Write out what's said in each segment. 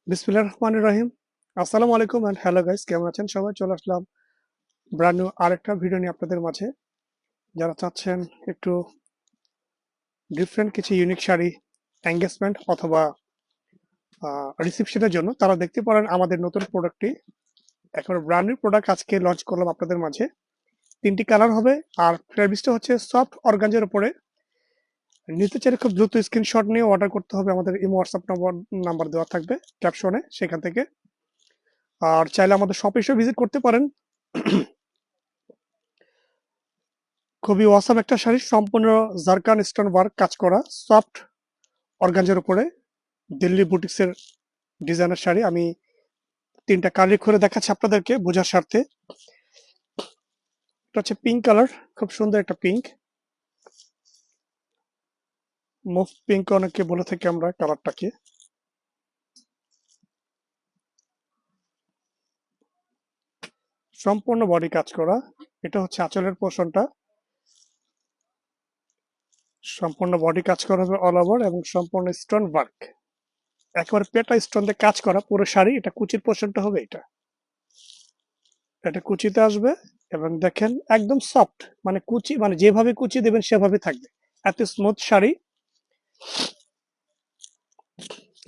বিসমিল্লাহির রহমানির রহিম। আসসালামু আলাইকুম এন্ড হ্যালো গাইস, কেমন আছেন সবাই? চলে আসলাম ব্র্যান্ড নিউ আরেকটা ভিডিও নিয়ে আপনাদের মাঝে। যারা চাচ্ছেন একটু ডিফারেন্ট কিছু ইউনিক শাড়ি এঙ্গেজমেন্ট অথবা রিসেপশনের জন্য তারা দেখতে পারেন আমাদের নতুন প্রোডাক্টটি। একেবারে ব্র্যান্ড নিউ প্রোডাক্ট আজকে লঞ্চ করলাম আপনাদের মাঝে। 3টি কালার হবে আর ফেব্রিক্সটা হচ্ছে সফট অর্গানজার উপরে। নিতে চাইলে খুব দ্রুত স্ক্রিনশট নিয়ে অর্ডার করতে হবে। আমাদের ইমো হোয়াটসঅ্যাপ নাম্বার দেওয়া থাকবে ক্যাপশনে, সেখান থেকে। আর চাইলে আমাদের শপে এসে ভিজিট করতে পারেন। খুবই অসাম একটা শাড়ি, সম্পূর্ণ জারকান স্টোন ওয়ার্ক কাজ করা, সফট অর্গানজার উপরে দিল্লি বুটিক্সের ডিজাইনের শাড়ি। আমি 3টা কালার করে দেখাচ্ছি আপনাদেরকে বোঝার স্বার্থে। এটা হচ্ছে পিঙ্ক কালার, খুব সুন্দর একটা পিঙ্ক, মুভ পিঙ্ক অনেকে বলে থাকি আমরা কালারটাকে। সম্পূর্ণ বডি কাজ করা। এটা হচ্ছে আঁচলের পোর্শনটা, সম্পূর্ণ বডি কাজ করা হবে অল ওভার এবং সম্পূর্ণ স্টোন ওয়ার্ক, একেবারে পেটা স্টোন দিয়ে কাজ করা পুরো শাড়ি। এটা কুচির পোর্শনটা হবে, এটা কুচিতে আসবে এবং দেখেন একদম সফট, মানে কুচি, মানে যেভাবে কুচি দেবেন সেভাবে থাকবে, এত স্মুথ শাড়ি।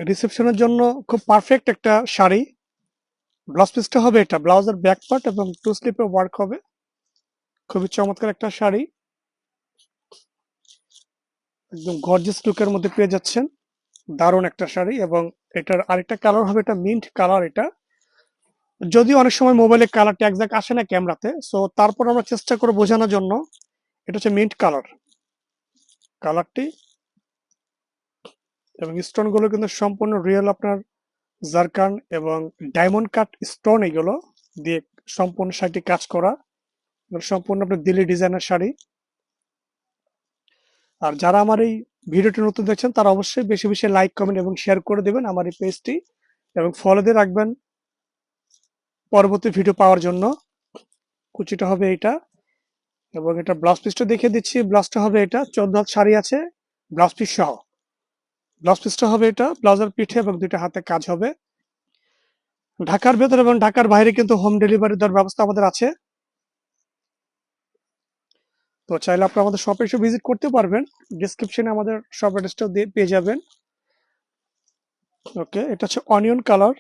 রিসেপশনের জন্য খুব পারফেক্ট একটা শাড়ি। ব্লাউজ পিসটা হবে এটা, ব্লাউজের ব্যাক পার্ট এবং টু স্লিপে ওয়ার্ক হবে। খুবই চমৎকার একটা শাড়ি, একদম গর্জিয়াস লুকের মধ্যে পেয়ে যাচ্ছেন। দারুণ একটা শাড়ি। এবং এটার আরেকটা কালার হবে, এটা মিন্ট কালার। এটা যদিও অনেক সময় মোবাইলে কালারটা একজ্যাক্ট আসে না ক্যামেরাতে, সো তারপর আমরা চেষ্টা করে বোঝানোর জন্য। এটা হচ্ছে মিন্ট কালার কালারটি, এবং স্টোন গুলো কিন্তু সম্পূর্ণ রিয়েল আপনার জারকান এবং ডায়মন্ড কাট স্টোন এগুলো দিয়ে সম্পূর্ণ শাড়িটি কাজ করা। সম্পূর্ণ আপনার দিল্লি ডিজাইনের শাড়ি। আর যারা আমার এই ভিডিওটি নতুন দেখছেন তারা অবশ্যই বেশি বেশি লাইক, কমেন্ট এবং শেয়ার করে দেবেন আমার এই পেজটি, এবং ফলো দিয়ে রাখবেন পরবর্তী ভিডিও পাওয়ার জন্য। কুচিটা হবে এটা, এবং এটা ব্লাউজ পিসটা দেখিয়ে দিচ্ছি। ব্লাউজটা হবে এটা, 14 হাত শাড়ি আছে ব্লাউজ পিস সহ। ব্লাউজ পিসটা হবে এটা, ব্লাউজের পিঠে এবং 2টা হাতে কাজ হবে। ঢাকার ভেতর এবং ঢাকার বাইরে কিন্তু হোম ডেলিভারি দেওয়ার ব্যবস্থা আমাদের আছে। তো চাইলে আপনি আমাদের শপে এসে ভিজিট করতে পারবেন। ডিসক্রিপশনে আমাদের শপ অ্যাড্রেসটা দিয়ে পেয়ে যাবেন। ওকে, এটা হচ্ছে অনিয়ন কালার,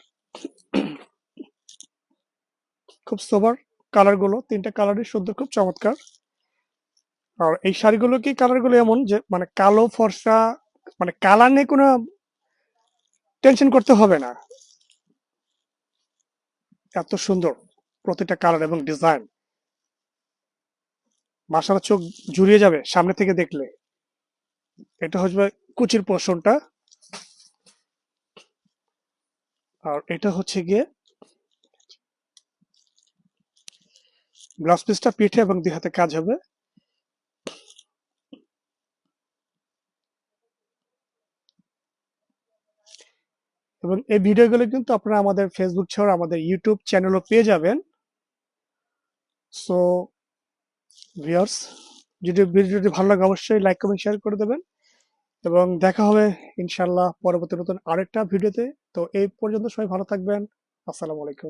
খুব সোবার কালার গুলো, 3টা কালারই সুন্দর, খুব চমৎকার। আর এই শাড়িগুলো কি কালার গুলো এমন যে মানে কালো ফর্সা, মানে কালার নিয়ে কোনো টেনশন করতে হবে না, এত সুন্দর প্রতিটা কালার এবং ডিজাইন। মাশাআল্লাহ, চোখ জুড়িয়ে যাবে সামনে থেকে দেখলে। এটা হচ্ছে কুচির পোর্শনটা, আর এটা হচ্ছে গিয়ে ব্লাউজ পিসটা পিঠে এবং 2 হাতে কাজ হবে। এবং এই ভিডিওগুলো কিন্তু আপনারা আমাদের ফেসবুক ছাড়া আমাদের ইউটিউব চ্যানেলও পেয়ে যাবেন। সো ভিউয়ার্স, যদি ভিডিওটি ভালো লাগে অবশ্যই লাইক, কমেন্ট, শেয়ার করে দেবেন, এবং দেখা হবে ইনশাআল্লাহ পরবর্তী নতুন আরেকটা ভিডিওতে। তো এই পর্যন্ত সবাই ভালো থাকবেন। আসসালামু আলাইকুম।